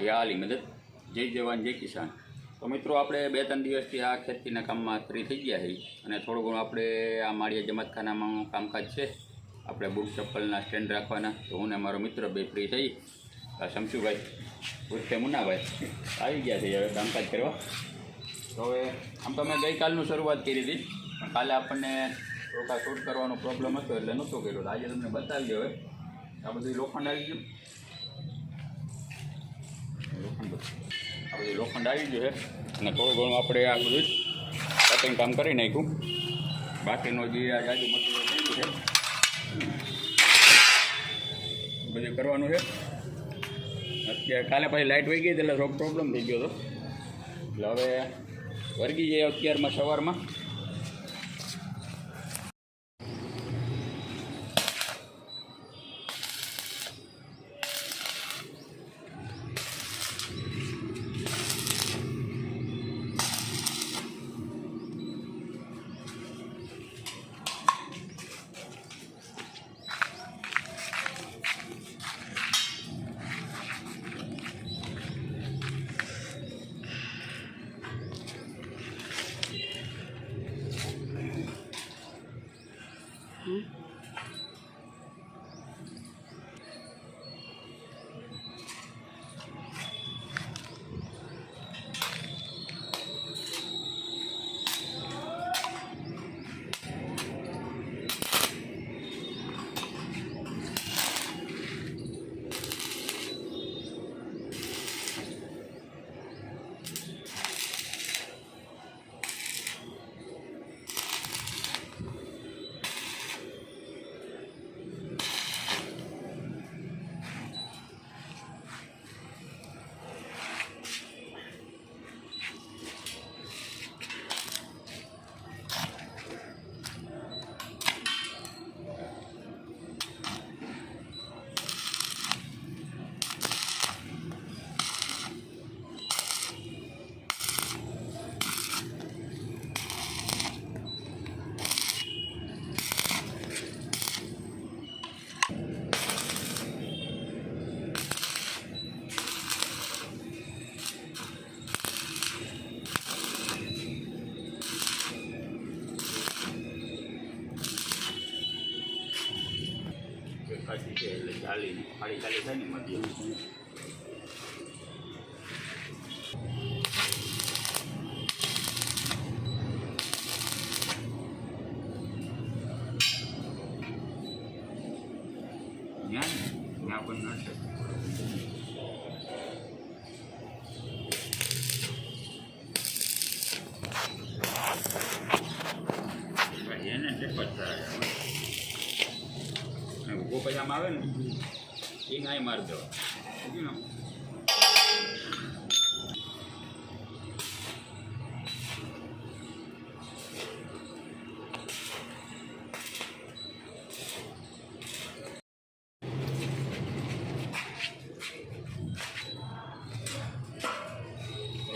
એ આલી મદદ. જય જવાન જય કિસાન. તો મિત્રો આપણે 2-3 દિવસથી આ ખેતીના કામમાં ફ્રી થઈ ગયા છીએ અને થોડું ઘણું આપણે આ માળિયા જમાતખાનામાં કામકાજ છે. આપણે બૂટ ચપ્પલના સ્ટેન્ડ રાખવાના. તો હું ને મારો મિત્ર બે ફ્રી થઈ શમશુભાઈ ઉર્ફે મુન્નાભાઈ આવી ગયા છે હવે કામકાજ કરવા. તો હવે આમ તો મેં ગઈકાલનું શરૂઆત કરી હતી, પણ કાલે આપણને થોડુંક શૂટ કરવાનો પ્રોબ્લેમ હતો એટલે નહોતું કર્યું. તો આજે તમને બતાવી દો. હવે આ બધું લોખંડ આવી ગયું, આ બધું લોખંડ આવી ગયું છે અને થોડું ઘણું આપણે આ બધું કટિંગ કામ કરી નાખ્યું. બાકીનો જે આ જાજુ મટીરિયલ થઈ ગયું છે બધું કરવાનું છે. અત્યારે કાલે પછી લાઇટ વહી ગઈ એટલે થોડોક પ્રોબ્લેમ થઈ ગયો હતો, એટલે હવે વર્ગી જાય અત્યારમાં સવારમાં. કાચી છે એટલે ચાલીને ખાલી ખાલી થાય ને મધ્યમ. ત્યાં પણ ના શકે એને પચાસ ઉભો પૈસામાં આવે ને એ નાય મારી દેવા.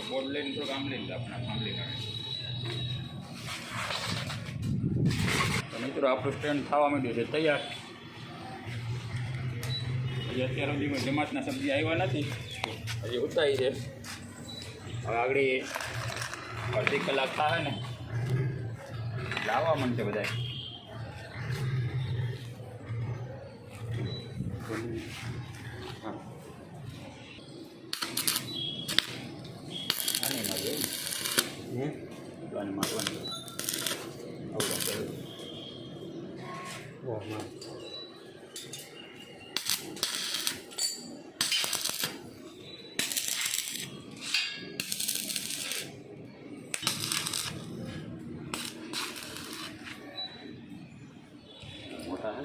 બોર્ડ લઈને તો કામ લઈને આપણા ફામલી કાઢે. તો મિત્રો આપણું સ્ટેન્ડ થવા માંડ્યું છે તૈયાર. હજી અત્યાર સુધીમાં જમાતના સબ્જી આવ્યા નથી, હજી ઉતારી છે. હવે આગળ અડધી કલાક થાય ને લાવવા માંડશે બધા. હા આની મારવાની મારવાની મોટા હે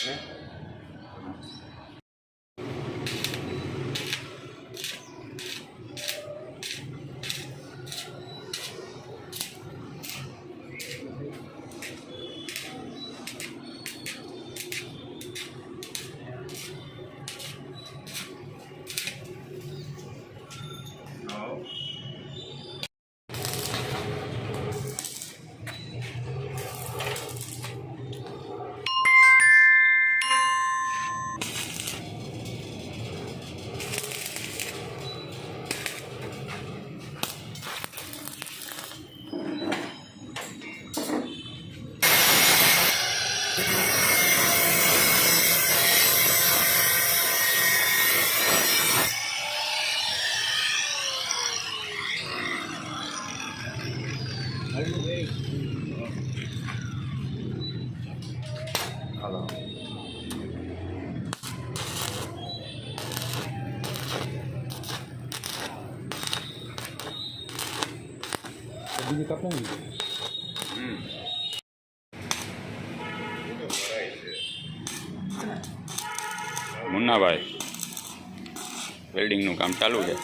ને હાલો બીજી કપ નહીં મુન્નાભાઈ વેલ્ડિંગનું કામ ચાલુ છે.